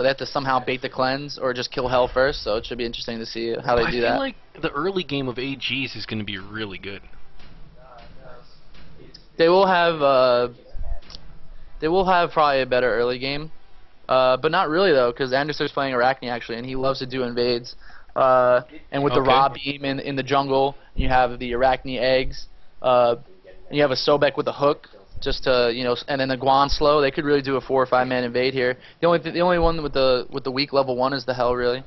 they have to somehow bait the cleanse or just kill Hell first. So it should be interesting to see how they do that. I feel like the early game of AGs is going to be really good. They will have probably a better early game, but not really though, because Anderson's playing Arachne actually, and he loves to do invades. And with the Raw Beam in the jungle, you have the Arachne eggs, and you have a Sobek with a hook, just to and then the Guan slow. They could really do a 4 or 5 man invade here. The only one with the weak level 1 is the Hell really,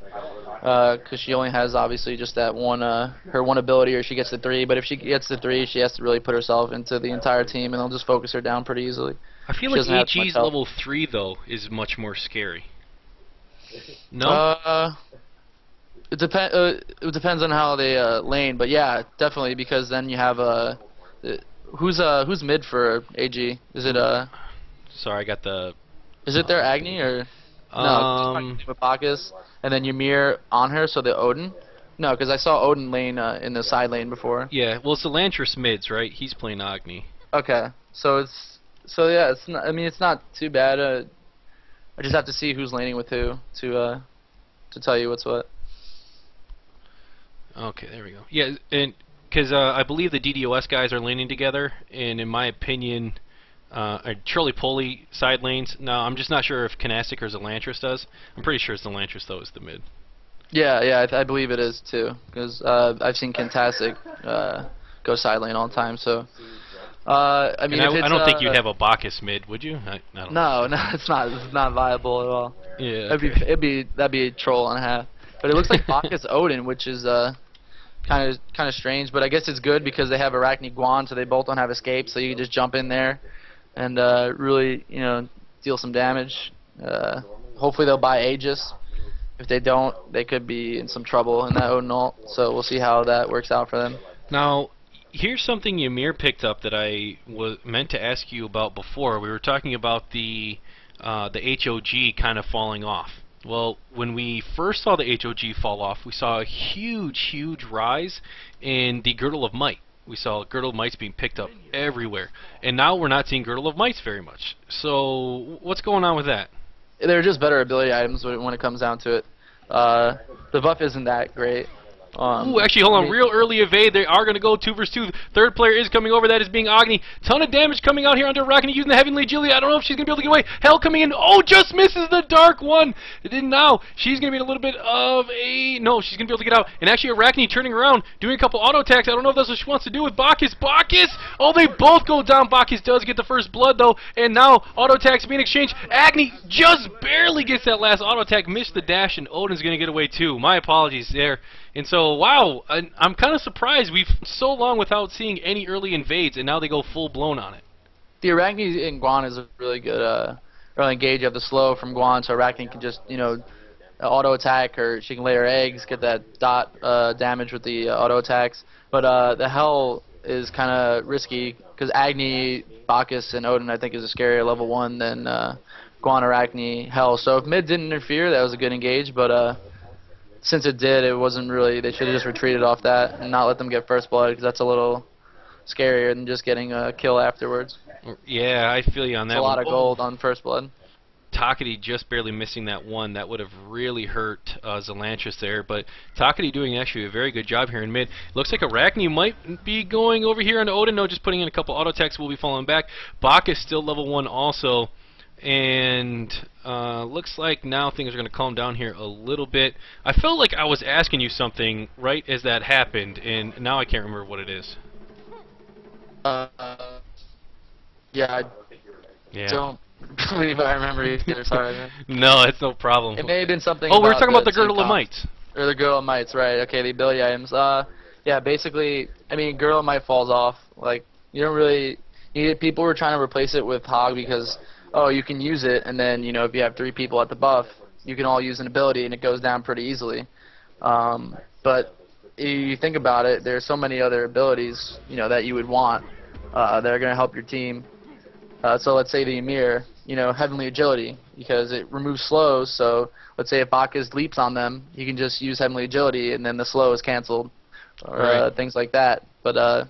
because she only has obviously just that one her one ability, or she gets the 3. But if she gets the 3, she has to really put herself into the entire team, and they'll just focus her down pretty easily. I feel like AG's level 3 though is much more scary. No. It depends on how they lane, but yeah, definitely, because then you have who's mid for AG? Is it Sorry, I got the. Is it their Agni or no? With Bacchus, and then Ymir on her, so the Odin. No, because I saw Odin lane in the side lane before. Yeah, well, it's the Lantris mids, right? He's playing Agni. Okay, so yeah, it's not. I mean, it's not too bad. I just have to see who's laning with who to tell you what's what. Okay, there we go. Yeah, and because I believe the DDoS guys are laning together, and in my opinion, Trolley Poly side lanes. Now, I'm just not sure if Canastic or Zelantris does. I'm pretty sure it's Zelantris, though, is the mid. Yeah, I believe it is, too, because I've seen Cantastic go side lane all the time, so... I mean, I don't think you'd have a Bacchus mid, would you? I don't know. No, it's not viable at all. Yeah, that'd be a troll and a half. But it looks like Bacchus Odin, which is kind of strange, but I guess it's good because they have Arachne Guan, so they both don't have escape, so you can just jump in there and really, deal some damage. Hopefully they'll buy Aegis. If they don't, they could be in some trouble in that Odin ult, so we'll see how that works out for them. Now, here's something Ymir picked up that I was meant to ask you about before. We were talking about the HOG kind of falling off. Well, when we first saw the HOG fall off, we saw a huge rise in the Girdle of Might. We saw Girdle of Mights being picked up everywhere. And now we're not seeing Girdle of Mights very much. So, what's going on with that? They're just better ability items when it comes down to it. The buff isn't that great. Ooh, actually, hold on. Real early evade. They are going to go 2 versus 2. Third player is coming over. That is being Agni. Ton of damage coming out here under Arachne using the Heavenly Agility. I don't know if she's going to be able to get away. Hell coming in. Oh, just misses the Dark One. It didn't now. She's going to be in a little bit of a... No, she's going to be able to get out. And actually, Arachne turning around, doing a couple auto attacks. I don't know if that's what she wants to do with Bacchus. Bacchus! Oh, they both go down. Bacchus does get the first blood, though. And now, auto attacks being exchanged. Agni just barely gets that last auto attack. Missed the dash, and Odin's going to get away, too. My apologies there. And so, wow, I'm kind of surprised we've so long without seeing any early invades, and now they go full-blown on it. The Arachne in Guan is a really good early engage. You have the slow from Guan, so Arachne can just, auto attack, or she can lay her eggs, get that dot damage with the auto attacks. But the Hell is kind of risky, because Agni, Bacchus, and Odin, I think, is a scarier level 1 than Guan, Arachne, Hell. So if mid didn't interfere, that was a good engage, but... since it did, it wasn't really... They should have just retreated off that and not let them get first blood, because that's a little scarier than just getting a kill afterwards. Yeah, I feel you on that. It's a lot of gold on first blood. Takati just barely missing that one. That would have really hurt Zelantris there. But Takati doing actually a very good job here in mid. Looks like Arachne might be going over here on Odin. No, just putting in a couple auto attacks. Will be falling back. Bacchus still level 1 also. And looks like now things are going to calm down here a little bit. I felt like I was asking you something right as that happened, and now I can't remember what it is. Yeah, I don't believe I remember either. Sorry, man. No, it's no problem. It may have been something. Oh, we were talking about the Girdle of Might. Or the Girdle of Might, right? Okay, the ability items. Yeah, basically, I mean, Girdle of Might falls off. Like, you don't really. People were trying to replace it with Hog because. Oh, you can use it, and then, if you have 3 people at the buff, you can all use an ability, and it goes down pretty easily. But you think about it, there's so many other abilities, that you would want that are going to help your team. So let's say the Ymir, Heavenly Agility, because it removes slows, so let's say if Bacchus leaps on them, you can just use Heavenly Agility, and then the slow is canceled, or things like that. But,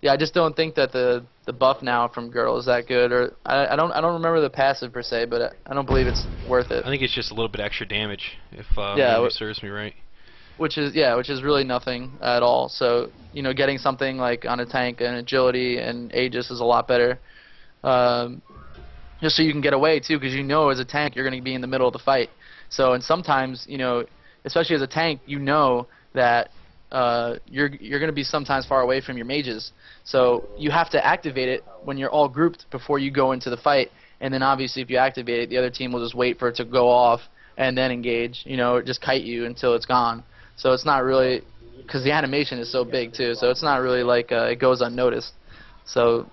yeah, I just don't think that the buff now from girl is that good, or I don't remember the passive per se, but I don't believe it's worth it. I think it's just a little bit extra damage, if Yeah, memory serves me right. which is really nothing at all. So getting something like on a tank and agility and Aegis is a lot better. Just so you can get away too, because as a tank you're going to be in the middle of the fight. So and sometimes especially as a tank, that you're going to be sometimes far away from your mages. So you have to activate it when you're all grouped before you go into the fight. And then obviously if you activate it, the other team will just wait for it to go off and then engage. Just kite you until it's gone. So it's not really, because the animation is so big too. So it's not really like it goes unnoticed. So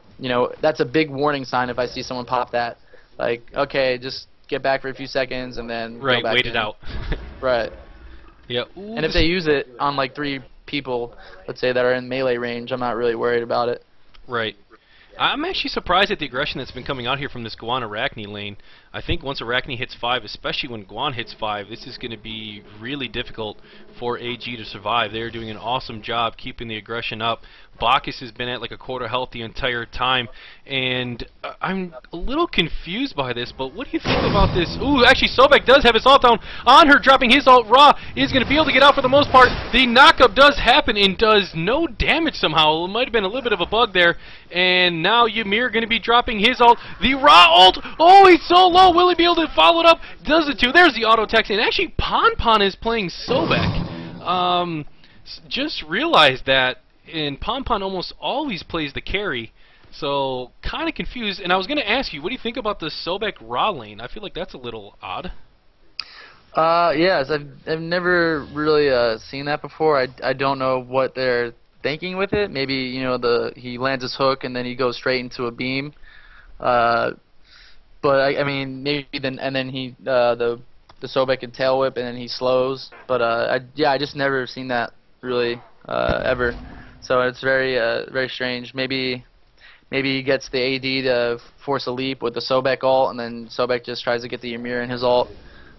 that's a big warning sign if I see someone pop that. Like, okay, just get back for a few seconds and then right, go back wait in. it out. Right. Yeah. Ooh, And if they use it on like 3 people, let's say, that are in melee range, I'm not really worried about it. right. I'm actually surprised at the aggression that's been coming out here from this Guan Arachne lane. I think once Arachne hits 5, especially when Guan hits 5, this is going to be really difficult for AG to survive. They're doing an awesome job keeping the aggression up. Bacchus has been at like a quarter health the entire time, and I'm a little confused by this, but what do you think about this? Ooh, actually Sobek does have his ult down on her, dropping his ult. Ra is going to be able to get out for the most part. The knockup does happen and does no damage somehow. It might have been a little bit of a bug there, and now Ymir going to be dropping his ult. The Ra ult, oh, he's so low. Will he be able to follow it up? Does it too. There's the auto text, and actually Pon is playing Sobek. Just realized that. And Pon almost always plays the carry, so kind of confused. And I was going to ask you, what do you think about the Sobek Ra lane? I feel like that's a little odd. Yes, I've never really seen that before. I don't know what they're thinking with it. Maybe he lands his hook and then he goes straight into a beam. But I mean maybe then he the Sobek can tail whip and then he slows. But I just never seen that really ever. So it's very strange. Maybe he gets the AD to force a leap with the Sobek ult, and then Sobek just tries to get the Ymir in his ult.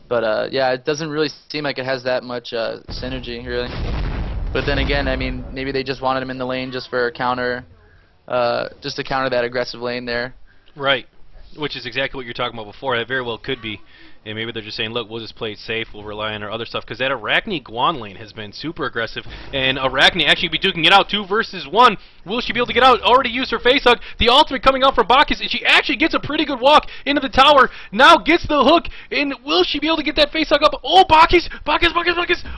But yeah, it doesn't really seem like it has that much synergy, really. But then again, I mean, maybe they just wanted him in the lane just for a counter, just to counter that aggressive lane there. Right, which is exactly what you're talking about before. That very well could be. And maybe they're just saying, look, we'll just play it safe, we'll rely on our other stuff, because that Arachne Guan lane has been super aggressive, and Arachne actually be duking it out 2 versus 1. Will she be able to get out? Already used her face hug. The ultimate coming out from Bacchus, and she actually gets a pretty good walk into the tower. Now gets the hook, and will she be able to get that face hug up? Oh, Bacchus!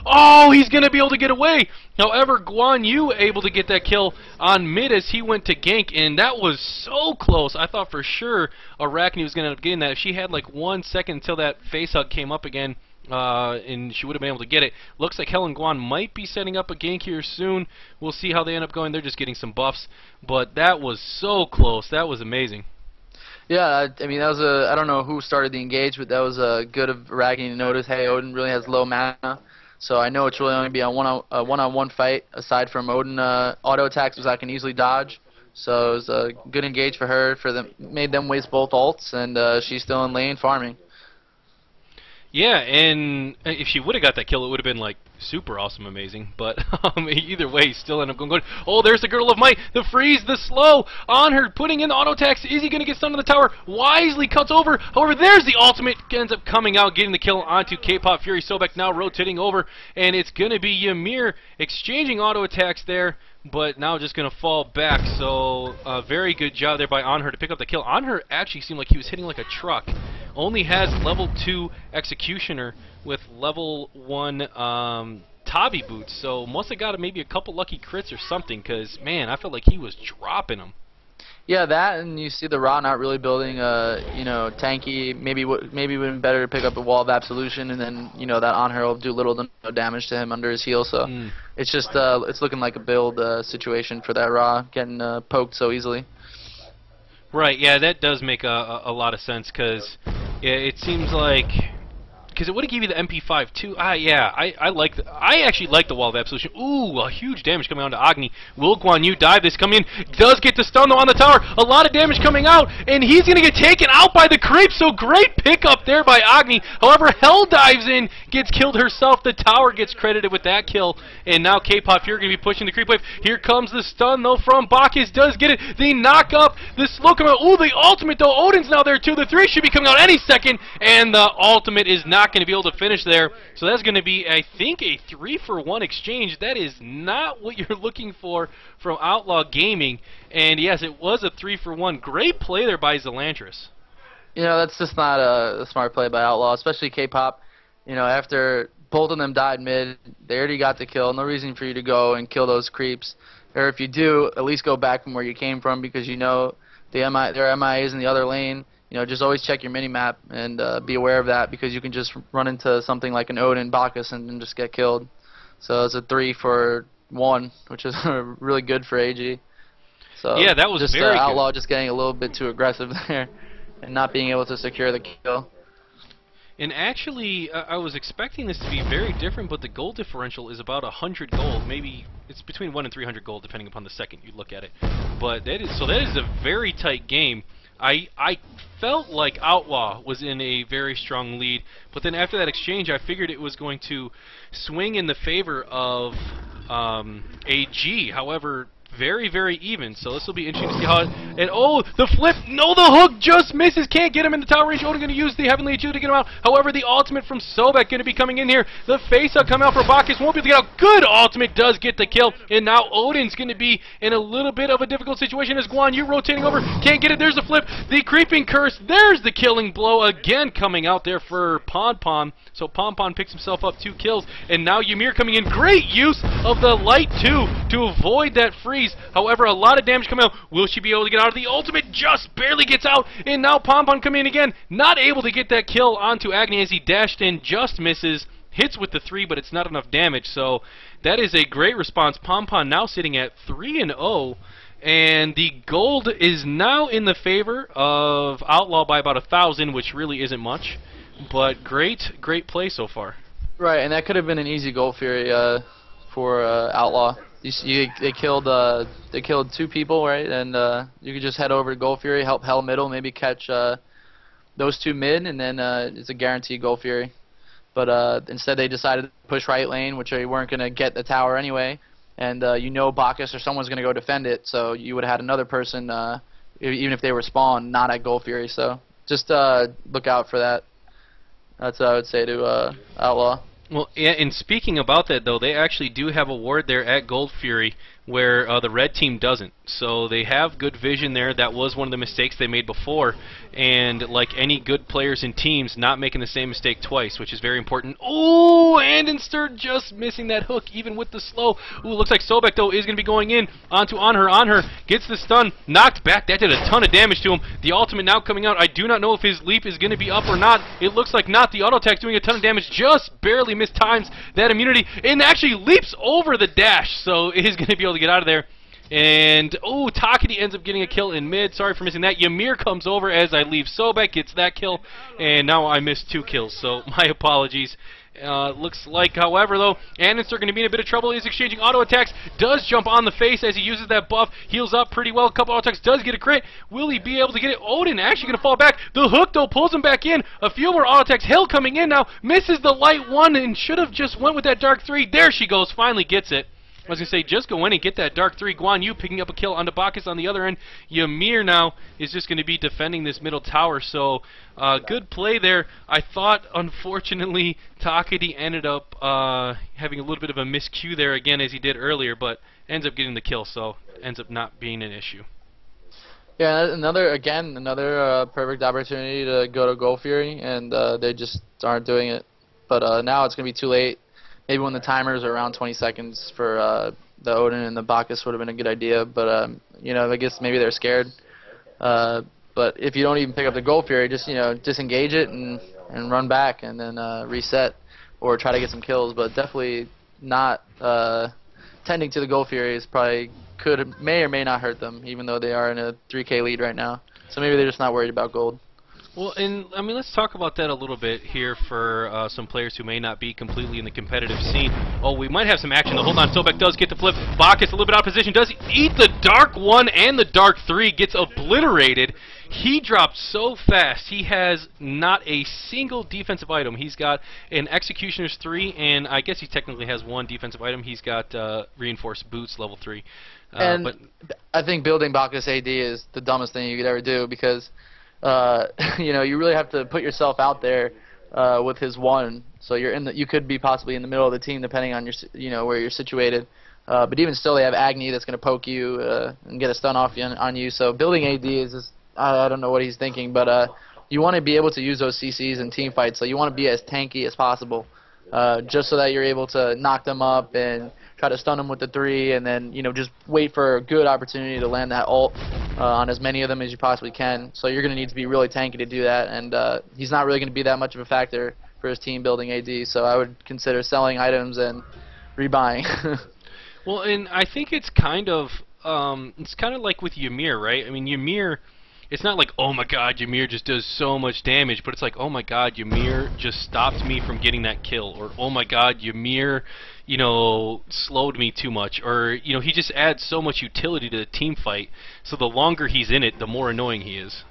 Oh, he's going to be able to get away. However, Guan Yu able to get that kill on mid as he went to gank, and that was so close. I thought for sure Arachne was going to end up getting that. If she had like 1 second until that face hug came up again, and she would have been able to get it. Looks like Helen Guan might be setting up a gank here soon. We'll see how they end up going. They're just getting some buffs, but that was so close. That was amazing. Yeah, I mean, that was I don't know who started the engage, but that was good of Arachne to notice, hey, Odin really has low mana, so I know it's really only be a one-on-one fight, aside from Odin auto attacks, which I can easily dodge. So it was a good engage for her, made them waste both ults, and she's still in lane farming. Yeah, and if she would have got that kill, it would have been like super awesome, amazing. But either way, still end up going good. Oh, there's the Girdle of Might, the freeze, the slow on her, putting in the auto attacks. Is he going to get stunned on the tower? Wisely cuts over. However, there's the ultimate. Ends up coming out, getting the kill onto K-Pop Fury. Sobek now rotating over, and it's going to be Ymir exchanging auto attacks there, but now just going to fall back. So very good job there by Onher to pick up the kill. Onher actually seemed like he was hitting like a truck. Only has level 2 Executioner with level 1 Tabi boots, so must have got maybe a couple lucky crits or something, because, man, I felt like he was dropping them. Yeah, that, and you see the Ra not really building tanky. Maybe would have been better to pick up a Wall of Absolution, and then that Onher will do little to no damage to him under his heal. So it's just it's looking like a build situation for that Ra getting poked so easily. Right, yeah, that does make a lot of sense, because it seems like because it would have given you the MP5 too. Yeah, I actually like the Wall of Absolution. Ooh, a huge damage coming on to Agni. Will Guan Yu dive this? Coming in, does get the stun though on the tower. A lot of damage coming out, and he's gonna get taken out by the creep. So great pickup there by Agni. However, Hell dives in, gets killed herself. The tower gets credited with that kill, and now K-Pop Fury gonna be pushing the creep wave. Here comes the stun though from Bacchus. Does get it. The knock up. The slow coming out. Ooh, the ultimate though. Odin's now there too. The 3 should be coming out any second, and the ultimate is not going to be able to finish there. So that's going to be, I think, a 3-for-1 exchange. That is not what you're looking for from Outlaw Gaming. And yes, it was a 3-for-1. Great play there by Zelantris. You know, that's just not a smart play by Outlaw, especially K-Pop. You know, after both of them died mid, they already got the kill. No reason for you to go and kill those creeps. Or if you do, at least go back from where you came from, because you know their MIA is in the other lane. You know, just always check your mini-map and be aware of that, because you can just run into something like an Odin, Bacchus, and just get killed. So it's a 3-for-1, which is really good for AG. So yeah, that was just very Outlaw good. just getting a little bit too aggressive there and not being able to secure the kill. And actually, I was expecting this to be very different, but the gold differential is about 100 gold. Maybe it's between 1 and 300 gold, depending upon the second you look at it. But that is a very tight game. I felt like Outlaw was in a very strong lead, but then after that exchange, I figured it was going to swing in the favor of AG. However, very, very even, so this will be interesting to see how it... And oh, the flip! No, the hook just misses! Can't get him in the tower range. Odin going to use the Heavenly Agility to get him out. However, the ultimate from Sobek going to be coming in here. The face-up coming out for Bacchus. Won't be able to get out. Good ultimate does get the kill. And now Odin's going to be in a little bit of a difficult situation as Guan Yu rotating over. Can't get it. There's the flip. The creeping curse. There's the killing blow again coming out there for Pon. So Pon picks himself up 2 kills. And now Ymir coming in. Great use of the Light 2 to avoid that freeze. However, a lot of damage coming out. Will she be able to get out of the ultimate? Just barely gets out. And now Pon coming in again. Not able to get that kill onto Agni as he dashed in. Just misses. Hits with the 3, but it's not enough damage. So that is a great response. Pon now sitting at 3-0. And the gold is now in the favor of Outlaw by about 1,000, which really isn't much. But great play so far. Right, and that could have been an easy goal Fury for Outlaw. They killed 2 people, right? And you could just head over to Gold Fury, help Hell middle, maybe catch those 2 mid, and then it's a guaranteed Gold Fury. But instead they decided to push right lane, which they weren't going to get the tower anyway. And you know Bacchus or someone's going to go defend it, so you would have had another person, even if they were spawned, not at Gold Fury. So just look out for that. That's what I would say to Outlaw. Well, yeah, and speaking about that, though, they actually do have a ward there at Gold Fury where the red team doesn't. So they have good vision there. That was one of the mistakes they made before. And like any good players in teams, not making the same mistake twice, which is very important. Ooh, Andenster just missing that hook, even with the slow. Ooh, looks like Sobek, though, is going to be going in onto on her. Gets the stun, knocked back. That did a ton of damage to him. The ultimate now coming out. I do not know if his leap is going to be up or not. It looks like not. The auto attack's doing a ton of damage. Just barely mistimes that immunity. And actually leaps over the dash. So it is going to be able to get out of there. And, oh, Takedi ends up getting a kill in mid. Sorry for missing that. Ymir comes over as I leave Sobek, gets that kill. And now I missed 2 kills, so my apologies. Looks like, however, though, Andenster going to be in a bit of trouble. He's exchanging auto attacks. Does jump on the face as he uses that buff. Heals up pretty well. A couple auto attacks. Does get a crit. Will he be able to get it? Odin actually going to fall back. The hook, though, pulls him back in. A few more auto attacks. Hill coming in now. Misses the light 1 and should have just went with that dark 3. There she goes. Finally gets it. I was going to say, just go in and get that Dark 3. Guan Yu picking up a kill onto Bacchus on the other end. Ymir now is just going to be defending this middle tower. So, good play there. I thought, unfortunately, Takedi ended up having a little bit of a miscue there again, as he did earlier, but ends up getting the kill, so ends up not being an issue. Yeah, another perfect opportunity to go to Gold Fury, and they just aren't doing it. But now it's going to be too late. Maybe when the timers are around 20 seconds for the Odin and the Bacchus would have been a good idea, but you know, I guess maybe they're scared. But if you don't even pick up the Gold Fury, just disengage it and run back and then reset or try to get some kills. But definitely not tending to the Gold Fury is probably may or may not hurt them, even though they are in a 3K lead right now. So maybe they're just not worried about gold. Well, and I mean, let's talk about that a little bit here for some players who may not be completely in the competitive scene. Oh, we might have some action. Hold on, Sobek does get the flip. Bacchus a little bit out of position. Does he eat the Dark 1 and the Dark 3? Gets obliterated. He dropped so fast. He has not a single defensive item. He's got an Executioner's 3, and I guess he technically has 1 defensive item. He's got Reinforced Boots level 3. And but I think building Bacchus AD is the dumbest thing you could ever do because you know, you really have to put yourself out there with his 1. So you could be possibly in the middle of the team depending on where you're situated. But even still, they have Agni that's going to poke you and get a stun off on you. So building AD is just, I don't know what he's thinking, but you want to be able to use those CCs in team fights. So you want to be as tanky as possible, just so that you're able to knock them up and try to stun them with the 3, and then just wait for a good opportunity to land that ult on as many of them as you possibly can. So you're going to need to be really tanky to do that, and he's not really going to be that much of a factor for his team building AD. So I would consider selling items and rebuying. Well, and I think it's kind of like with Ymir, right? I mean, Ymir, it's not like, oh my god, Ymir just does so much damage, but it's like, oh my god, Ymir just stopped me from getting that kill, or oh my god, Ymir, slowed me too much, or he just adds so much utility to the team fight. So the longer he's in it, the more annoying he is.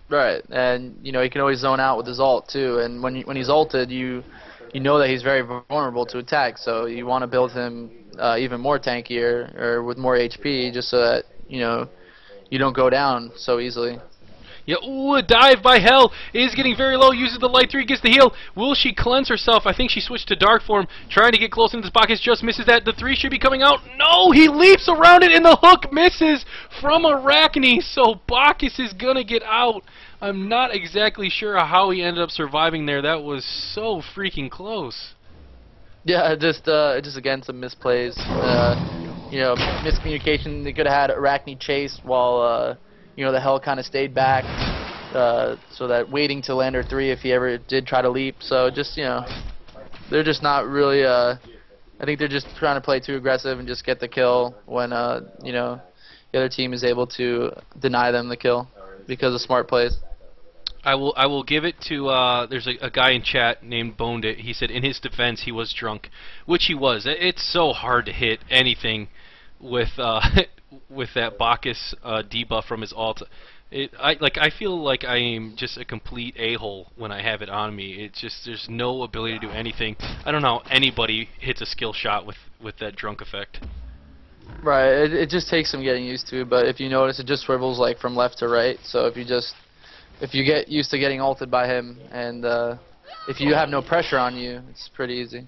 Right, and he can always zone out with his ult too. And when he's ulted, you know that he's very vulnerable to attack. So you want to build him even more tankier or with more HP, just so that you don't go down so easily. Yeah, ooh, a dive by Hell is getting very low, uses the light 3, gets the heal. Will she cleanse herself? I think she switched to dark form, trying to get close into this Bacchus, just misses that. The 3 should be coming out. No, he leaps around it and the hook misses from Arachne, so Bacchus is gonna get out. I'm not exactly sure how he ended up surviving there. That was so freaking close. Yeah, just again some misplays. Miscommunication. They could have had Arachne chase while the Hell kind of stayed back, so that waiting to land her 3 if he ever did try to leap. So just they're just not really. I think they're just trying to play too aggressive and just get the kill when the other team is able to deny them the kill because of smart plays. I will give it to there's a guy in chat named Boned It. He said in his defense he was drunk, which he was. It's so hard to hit anything with with that Bacchus debuff from his ult. I feel like I am just a complete a-hole when I have it on me. It's just there's no ability to do anything. I don't know how anybody hits a skill shot with that drunk effect. Right, it just takes some getting used to, but if you notice, it just swivels like from left to right. So if you get used to getting ulted by him, and if you have no pressure on you, it's pretty easy.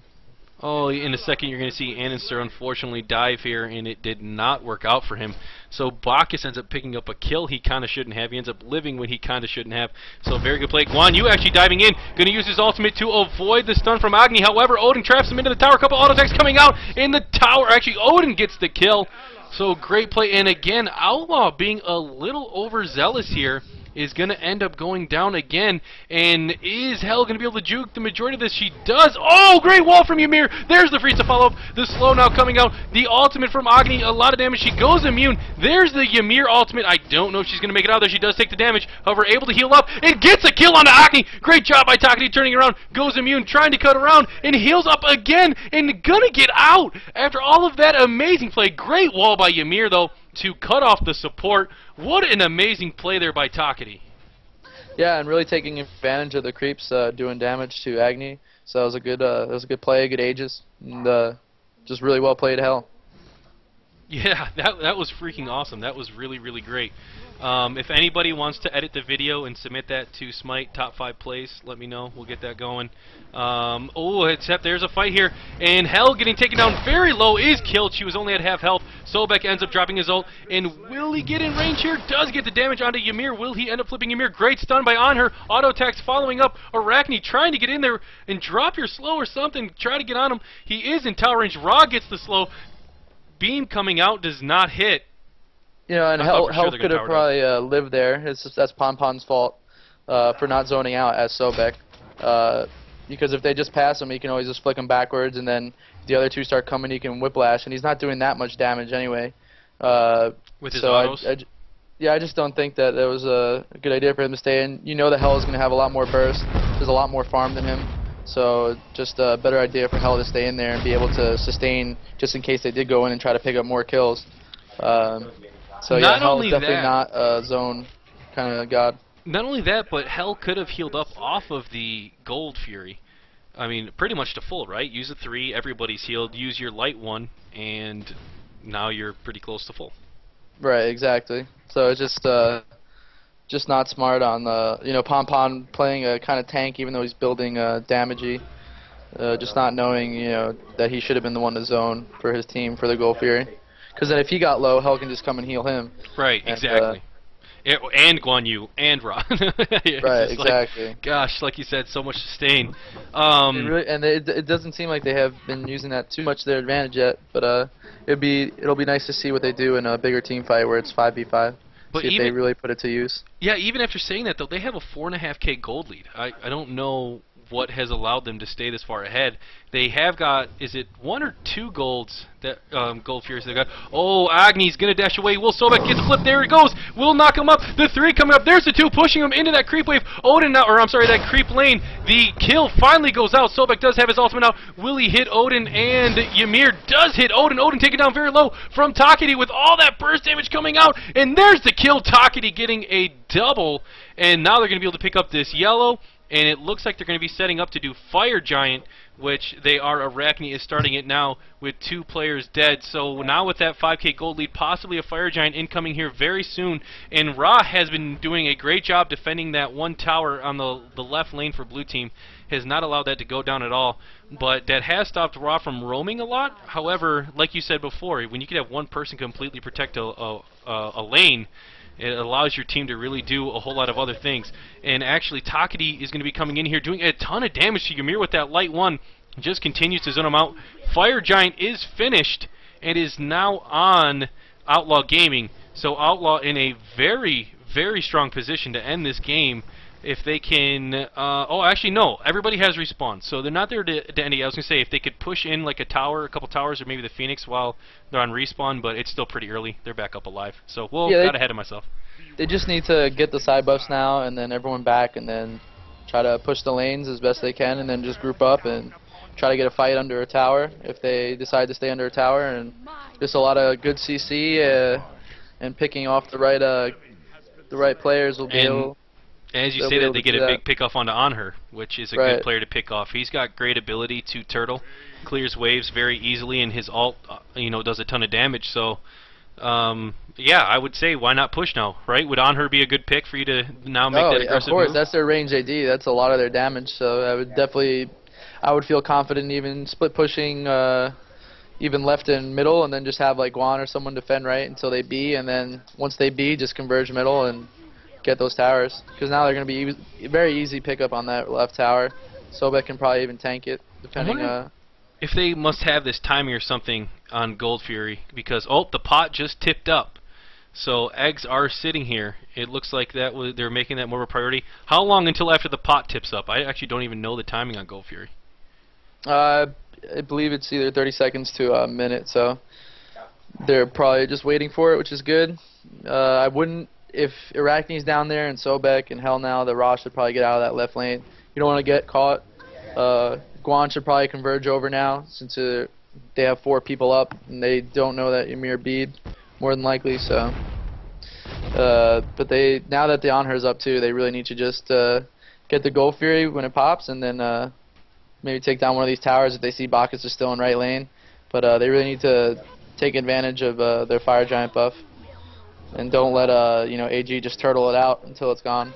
Oh, in a second you're going to see Anister unfortunately dive here, and it did not work out for him. So Bacchus ends up picking up a kill he kind of shouldn't have. He ends up living when he kind of shouldn't have. So very good play. Guan Yu actually diving in, going to use his ultimate to avoid the stun from Agni. However, Odin traps him into the tower. A couple auto attacks coming out in the tower. Actually, Odin gets the kill. So great play. And again, Outlaw being a little overzealous here is going to end up going down again. And is Hell going to be able to juke the majority of this? She does. Oh, great wall from Ymir. There's the freeze to follow up. The slow now coming out. The ultimate from Agni. A lot of damage. She goes immune. There's the Ymir ultimate. I don't know if she's going to make it out there. She does take the damage. However, able to heal up. It gets a kill on Agni. Great job by Takati turning around. Goes immune. Trying to cut around. And heals up again. And gonna get out. After all of that amazing play. Great wall by Ymir, though, to cut off the support. What an amazing play there by Takati. Yeah, and really taking advantage of the creeps doing damage to Agni. So that was a good play, good ages, and just really well played Hell. Yeah, that was freaking awesome. That was really, really great. If anybody wants to edit the video and submit that to Smite top 5 plays, let me know. We'll get that going. Oh, except there's a fight here, and Hell getting taken down very low is killed. She was only at half health. Sobek ends up dropping his ult, and will he get in range here? Does get the damage onto Ymir. Will he end up flipping Ymir? Great stun by On Her. Auto attacks following up. Arachne trying to get in there and drop your slow or something. Try to get on him. He is in tower range. Ra gets the slow. Beam coming out does not hit. And Hell could have probably lived there. That's Ponpon's fault for not zoning out as Sobek. Because if they just pass him, he can always just flick him backwards, and then if the other 2 start coming, he can whiplash, and he's not doing that much damage anyway. With his autos? Yeah, I just don't think that it was a good idea for him to stay in. You know that Hell is going to have a lot more burst. There's a lot more farm than him. So just a better idea for Hell to stay in there and be able to sustain just in case they did go in and try to pick up more kills. So yeah, Not Hell is only definitely that, not a zone kind of god. not only that, but Hell could have healed up off of the Gold Fury. I mean, pretty much to full, right? Use a 3, everybody's healed. Use your light 1, and now you're pretty close to full. Right, exactly. So it's just not smart on the Pom Pom playing a kind of tank even though he's building damagey. Just not knowing that he should have been the one to zone for his team for the Gold Fury. Because then if he got low, Hell can just come and heal him. Right, and, exactly. And Guan Yu and Ra. Right, exactly. Like, gosh, like you said, so much sustain. It doesn't seem like they have been using that too much to their advantage yet. But it'll be nice to see what they do in a bigger team fight where it's 5v5. But see if they really put it to use. Yeah, even after saying that though, they have a 4.5K gold lead. I don't know what has allowed them to stay this far ahead. They have got, is it 1 or 2 golds that Gold Furies they got? Oh, Agni's gonna dash away. Will Sobek gets a flip? There he goes. Will knock him up. The 3 coming up. There's the 2 pushing him into that creep wave. Odin now, or I'm sorry, that creep lane. The kill finally goes out. Sobek does have his ultimate out. Will he hit Odin? And Ymir does hit Odin. Odin taken down very low from Takedi with all that burst damage coming out. And there's the kill. Takedi getting a double. And now they're gonna be able to pick up this yellow. And it looks like they're going to be setting up to do Fire Giant, which they are. Arachne is starting it now with 2 players dead. So now with that 5K gold lead, possibly a Fire Giant incoming here very soon. And Ra has been doing a great job defending that 1 tower on the left lane for blue team. Has not allowed that to go down at all. But that has stopped Ra from roaming a lot. However, like you said before, when you could have one person completely protect a lane, it allows your team to really do a whole lot of other things. And actually, Takedi is going to be coming in here doing a ton of damage to Ymir with that light 1. Just continues to zone him out. Fire Giant is finished and is now on Outlaw Gaming. So Outlaw in a very, very strong position to end this game. If they can, oh, actually no, everybody has respawn, so they're not there to end it. I was going to say, if they could push in like a tower, a couple towers, or maybe the Phoenix while they're on respawn, but it's still pretty early. They're back up alive. So, whoa, yeah, got ahead of myself. They just need to get the side buffs now, and then everyone back, and then try to push the lanes as best they can, and then just group up and try to get a fight under a tower if they decide to stay under a tower, and just a lot of good CC and picking off the right players will be able. As you say that, they get a big pick off onto Anher, which is a good player to pick off. He's got great ability to turtle, clears waves very easily, and his ult, does a ton of damage. So, yeah, I would say why not push now, right? Would Anher be a good pick for you to now make that aggressive of course, move? that's their range AD. That's a lot of their damage. So I would feel confident even split pushing, even left and middle, and then just have like Guan or someone defend right until they B, and then once they B, just converge middle and get those towers, because now they're going to be very easy pickup on that left tower. Sobek can probably even tank it, depending. If they must have this timing or something on Gold Fury, because the pot just tipped up, so eggs are sitting here. It looks like they're making that more of a priority. How long until after the pot tips up? I actually don't even know the timing on Gold Fury. I believe it's either 30 seconds to a minute, so they're probably just waiting for it, which is good. I wouldn't. If Arachne's down there and Sobek and Hell now, the Ra should probably get out of that left lane. You don't want to get caught. Guan should probably converge over now since they have 4 people up and they don't know that Ymir bead, more than likely. So, but now that the Anher's up too, they really need to just get the Gold Fury when it pops, and then maybe take down one of these towers if they see Bacchus is still in right lane. But they really need to take advantage of their Fire Giant buff. And don't let AG just turtle it out until it's gone,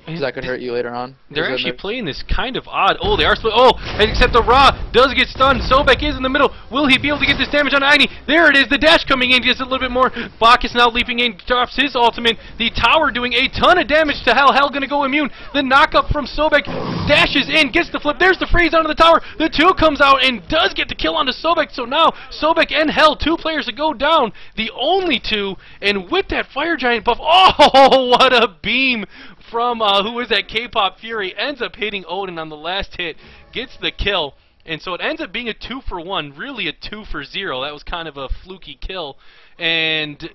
because that could hurt you later on. They're actually playing this kind of odd. Oh, they are split. Oh, except the Ra does get stunned. Sobek is in the middle. Will he be able to get this damage on Agni? There it is. The dash coming in gets a little bit more. Bacchus now leaping in, drops his ultimate. The tower doing a ton of damage to Hell. Hell going to go immune. The knockup from Sobek dashes in, gets the flip. There's the freeze onto the tower. The 2 comes out and does get the kill onto Sobek. So now Sobek and Hell, 2 players to go down. The only 2. And with that Fire Giant buff, oh, what a beam from, who is that, K-Pop Fury, ends up hitting Odin on the last hit, gets the kill, and so it ends up being a 2-for-1, really a 2-for-0. That was kind of a fluky kill, and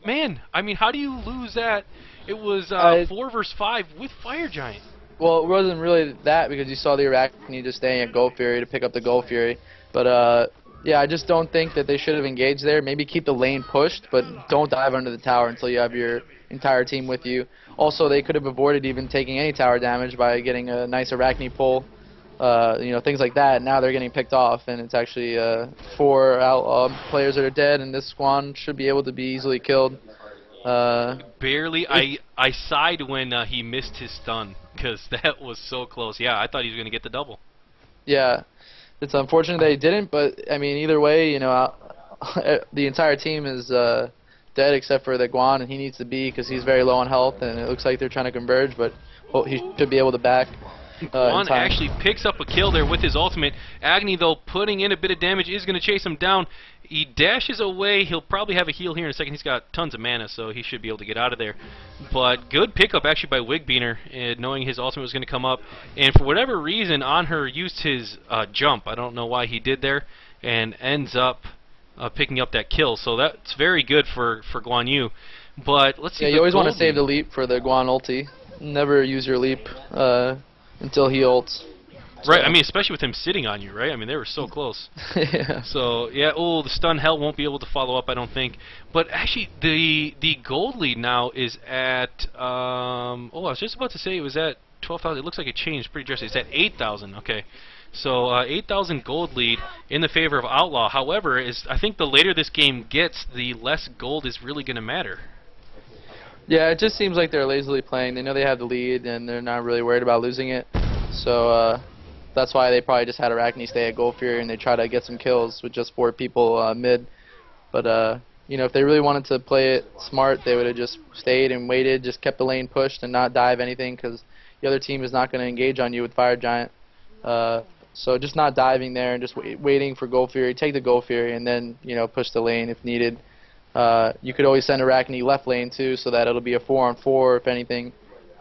man, I mean, how do you lose that? It was 4 versus 5 with Fire Giant. Well, it wasn't really that because you saw the Arachne just staying at Gold Fury to pick up the Gold Fury. But, yeah, I just don't think that they should have engaged there. Maybe keep the lane pushed, but don't dive under the tower until you have your entire team with you. Also, they could have avoided even taking any tower damage by getting a nice Arachne pull. You know, things like that. Now they're getting picked off, and it's actually 4 Outlaw players that are dead, and this Guan should be able to be easily killed. Barely. I sighed when he missed his stun, because that was so close. Yeah, I thought he was going to get the double. Yeah, it's unfortunate they didn't, but I mean, either way, you know, the entire team is dead except for the Guan, and he needs to be because he's very low on health, and it looks like they're trying to converge, but he should be able to back. Guan actually picks up a kill there with his ultimate. Agni, though, putting in a bit of damage, is going to chase him down. He dashes away. He'll probably have a heal here in a second. He's got tons of mana, so he should be able to get out of there. But good pickup, actually, by Wigbeaner, knowing his ultimate was going to come up. And for whatever reason, Anher used his jump. I don't know why he did there, and ends up picking up that kill. So that's very good for Guan Yu. But let's see. Yeah, you always want to save the leap for the Guan ulti. Never use your leap until he ults. So. Right, I mean, especially with him sitting on you, right? I mean, they were so close. Yeah. So, yeah, the stun hell won't be able to follow up, I don't think. But actually, the gold lead now is at, I was just about to say it was at 12,000. It looks like it changed pretty drastically. It's at 8,000, okay. So, 8,000 gold lead in the favor of Outlaw. However, I think the later this game gets, the less gold is really going to matter. Yeah, it just seems like they're lazily playing. They know they have the lead, and they're not really worried about losing it. So, that's why they probably just had Arachne stay at Gold Fury, and they try to get some kills with just 4 people mid. But, you know, if they really wanted to play it smart, they would have just stayed and waited, just kept the lane pushed and not dive anything, because the other team is not going to engage on you with Fire Giant. So just not diving there and just waiting for Gold Fury, take the Gold Fury, and then, you know, push the lane if needed. You could always send Arachne left lane, too, so that it'll be a 4-on-4 if anything.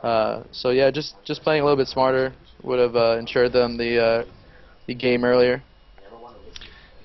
So, yeah, just playing a little bit smarter would have ensured them the game earlier.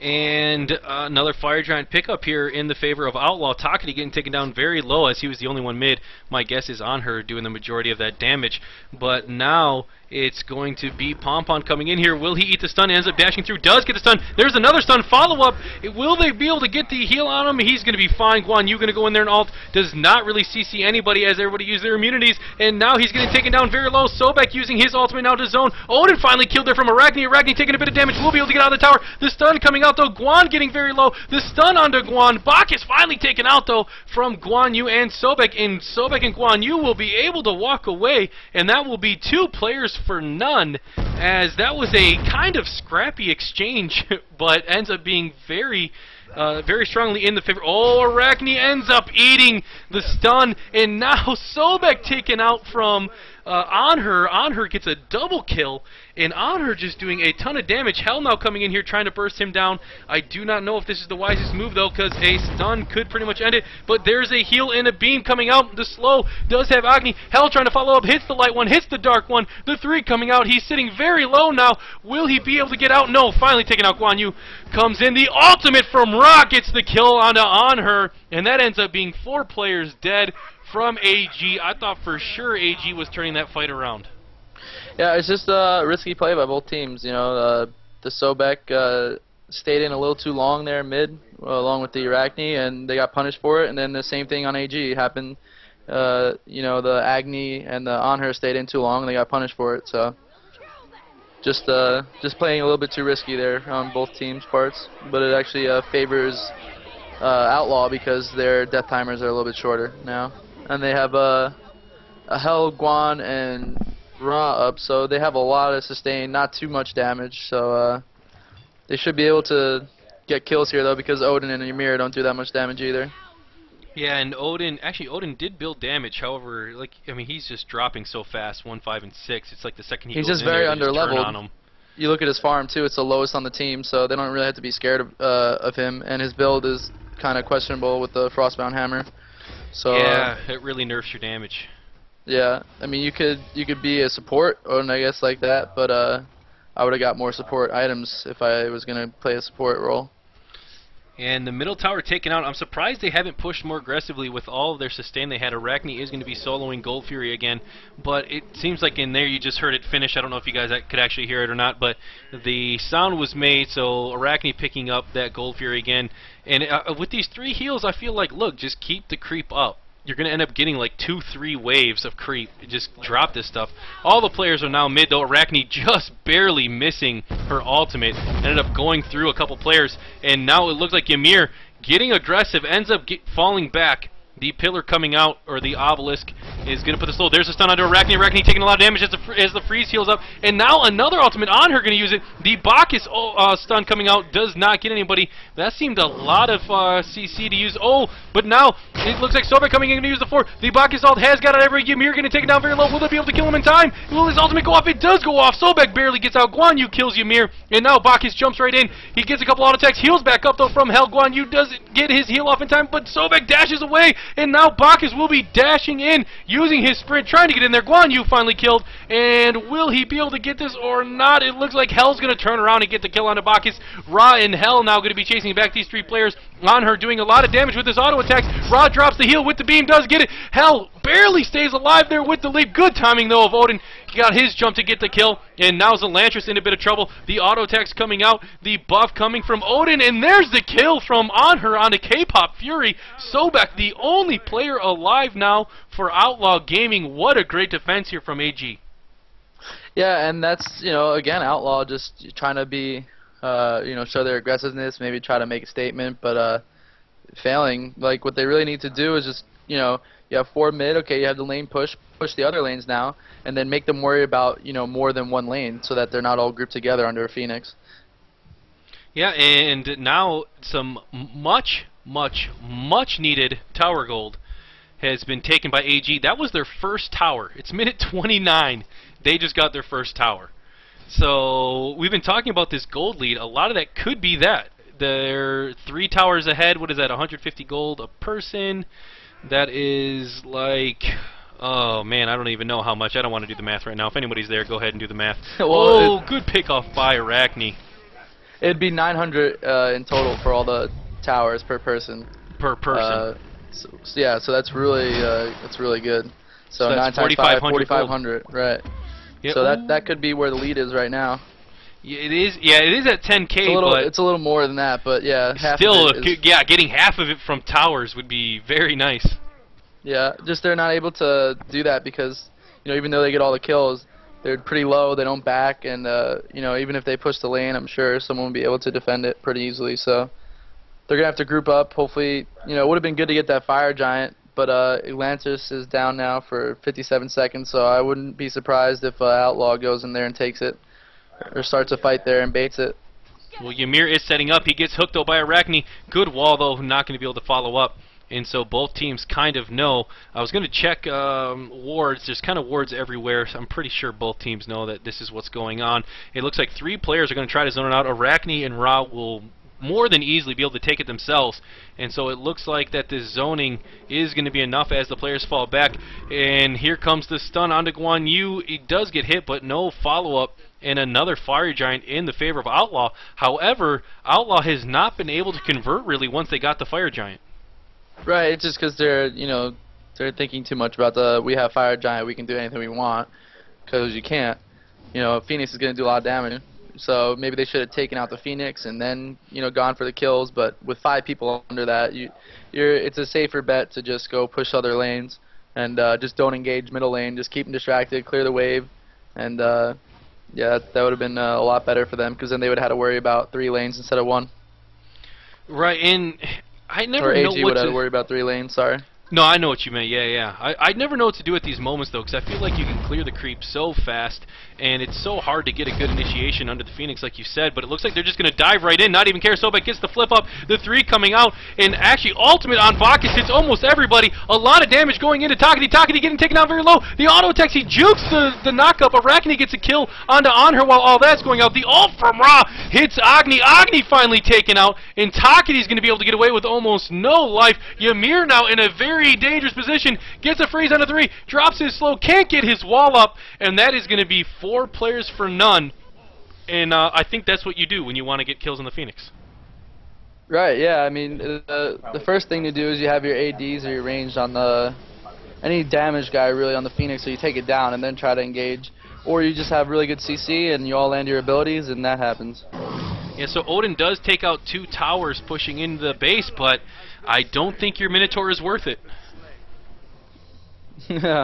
And another Fire Giant pickup here in the favor of Outlaw. Takati getting taken down very low as he was the only one mid. My guess is Anher doing the majority of that damage. But now it's going to be Pompon coming in here. Will he eat the stun? Ends up dashing through. Does get the stun. There's another stun follow-up. Will they be able to get the heal on him? He's going to be fine. Guan Yu going to go in there and ult. Does not really CC anybody as everybody uses their immunities. And now he's getting taken down very low. Sobek using his ultimate now to zone. Odin finally killed there from Arachne. Arachne taking a bit of damage. Will be able to get out of the tower. The stun coming out though. Guan getting very low. The stun onto Guan. Bak is finally taken out though from Guan Yu and Sobek. And Sobek and Guan Yu will be able to walk away. And that will be 2 players for none. As that was a kind of scrappy exchange, but ends up being very strongly in the favor. Oh, Arachne ends up eating the stun, and now Sobek taken out from Anher. Anher gets a double kill, and Anher just doing a ton of damage. Hell now coming in here trying to burst him down. I do not know if this is the wisest move though, because a stun could pretty much end it, but there's a heal and a beam coming out. The slow does have Agni. Hell trying to follow up, hits the light one, hits the dark one. The 3 coming out. He's sitting very low now. Will he be able to get out? No, finally taking out Guan Yu. Comes in the ultimate from Rock, gets the kill onto Anher, and that ends up being 4 players dead from AG. I thought for sure AG was turning that fight around. Yeah, it's just a risky play by both teams. You know, the Sobek stayed in a little too long there mid, along with the Arachne, and they got punished for it. And then the same thing on AG happened. You know, the Agni and the Anher stayed in too long, and they got punished for it. So just playing a little bit too risky there on both teams' parts. But it actually favors Outlaw because their death timers are a little bit shorter now. And they have a Hell, Guan, and Ra up, so they have a lot of sustain, not too much damage. So they should be able to get kills here, though, because Odin and Ymir don't do that much damage either. Yeah, and Odin did build damage. However, like, I mean, he's just dropping so fast, 1, 5, and 6. It's like the second he he's goes just in very there, they just turn underleveled. on him. You look at his farm too; it's the lowest on the team, so they don't really have to be scared of him. And his build is kind of questionable with the Frostbound Hammer. So yeah, it really nerfs your damage. Yeah, I mean, you could be a support, or I guess like that, but I would have got more support items if I was gonna play a support role. And the middle tower taken out. I'm surprised they haven't pushed more aggressively with all of their sustain they had. Arachne is going to be soloing Gold Fury again, but it seems like in there you just heard it finish. I don't know if you guys could actually hear it or not, but the sound was made, so Arachne picking up that Gold Fury again. And with these 3 heals, I feel like, look, just keep the creep up. You're going to end up getting like 2-3 waves of creep. Just drop this stuff. All the players are now mid, though. Arachne just barely missing her ultimate. Ended up going through a couple players, and now it looks like Ymir getting aggressive, ends up falling back. The pillar coming out, or the obelisk, is going to put the slow. There's a stun onto Arachne. Arachne taking a lot of damage as the freeze heals up. And now another ultimate on her, going to use it. The Bacchus stun coming out does not get anybody. That seemed a lot of CC to use. Oh, but now it looks like Sobek coming in to use the 4. The Bacchus ult has got it every. Ymir going to take it down very low. Will they be able to kill him in time? Will his ultimate go off? It does go off. Sobek barely gets out. Guan Yu kills Ymir. And now Bacchus jumps right in. He gets a couple auto attacks. Heals back up, though, from hell. Guan Yu doesn't get his heal off in time, but Sobek dashes away. And now Bacchus will be dashing in, using his sprint, trying to get in there. Guan Yu finally killed, and will he be able to get this or not? It looks like Hell's going to turn around and get the kill onto Bacchus. Ra and Hell now going to be chasing back these 3 players on her, doing a lot of damage with his auto attacks. Ra drops the heal with the beam, does get it. Hell barely stays alive there with the leap. Good timing, though, of Odin. He got his jump to get the kill, and now Zelantris in a bit of trouble. The auto attacks coming out, the buff coming from Odin, and there's the kill from on her onto K-Pop Fury. Sobek, the only player alive now for Outlaw Gaming. What a great defense here from AG. Yeah, and that's, you know, again, Outlaw just trying to be, you know, show their aggressiveness, maybe try to make a statement, but failing. Like, what they really need to do is just, you know, you have 4 mid, okay, you have the lane push the other lanes now, and then make them worry about, you know, more than one lane so that they're not all grouped together under a Phoenix. Yeah, and now some much needed tower gold has been taken by AG. That was their first tower. It's minute 29. They just got their first tower. So we've been talking about this gold lead. A lot of that could be that. They're 3 towers ahead. What is that, 150 gold a person? That is like, oh man, I don't even know how much. I don't want to do the math right now. If anybody's there, go ahead and do the math. Well, good pick off by Arachne. It'd be 900 in total for all the towers per person. Per person. So yeah, so that's really good. So 9 times 5, 4,500, right? Yeah, so that could be where the lead is right now. Yeah, it is. Yeah, it is at 10K. But it's a little more than that, but yeah. Still, yeah, getting half of it from towers would be very nice. Yeah, just they're not able to do that because, you know, even though they get all the kills, they're pretty low. They don't back, and you know, even if they push the lane, I'm sure someone will be able to defend it pretty easily. So they're gonna have to group up. Hopefully, you know, it would have been good to get that fire giant, but Atlantis is down now for 57 seconds, so I wouldn't be surprised if Outlaw goes in there and takes it, or starts a fight there and baits it. Well, Ymir is setting up. He gets hooked though by Arachne. Good wall though, not going to be able to follow up. And so both teams kind of know. I was going to check wards. There's kind of wards everywhere. So I'm pretty sure both teams know that this is what's going on. It looks like 3 players are going to try to zone it out. Arachne and Ra will more than easily be able to take it themselves. And so it looks like that this zoning is going to be enough as the players fall back. And here comes the stun onto Guan Yu. He does get hit, but no follow-up. And another fire giant in the favor of Outlaw. However, Outlaw has not been able to convert really once they got the fire giant. Right, it's just because they're, you know, they're thinking too much about we have fire giant, we can do anything we want, because you can't. You know, Phoenix is going to do a lot of damage, so maybe they should have taken out the Phoenix and then, you know, gone for the kills. But with 5 people under that, it's a safer bet to just go push other lanes and just don't engage middle lane. Just keep them distracted, clear the wave, and yeah, that would have been a lot better for them, because then they would have had to worry about 3 lanes instead of 1. Right, and I never or know AG what would have to to worry about 3 lanes, sorry. No, I know what you meant. Yeah. I never know what to do at these moments, though, because I feel like you can clear the creep so fast, and it's so hard to get a good initiation under the Phoenix, like you said, but it looks like they're just going to dive right in, not even care. Sobek gets the flip up, the 3 coming out, and actually ultimate on Bacchus hits almost everybody. A lot of damage going into Takati. Takati getting taken out very low. The auto attacks, he jukes the knockup. Arachne gets a kill on her while all that's going out. The ult from Ra hits Agni. Agni finally taken out, and Takati's going to be able to get away with almost no life. Ymir now in a very dangerous position, gets a freeze on a 3, drops his slow, can't get his wall up, and that is going to be 4 players for none. And I think that's what you do when you want to get kills on the Phoenix. Right, yeah, I mean, the first thing to do is you have your ADs or your ranged on the, any damage guy really on the Phoenix, so you take it down and then try to engage. Or you just have really good CC and you all land your abilities and that happens. Yeah, so Odin does take out 2 towers pushing into the base, but I don't think your Minotaur is worth it. Yeah.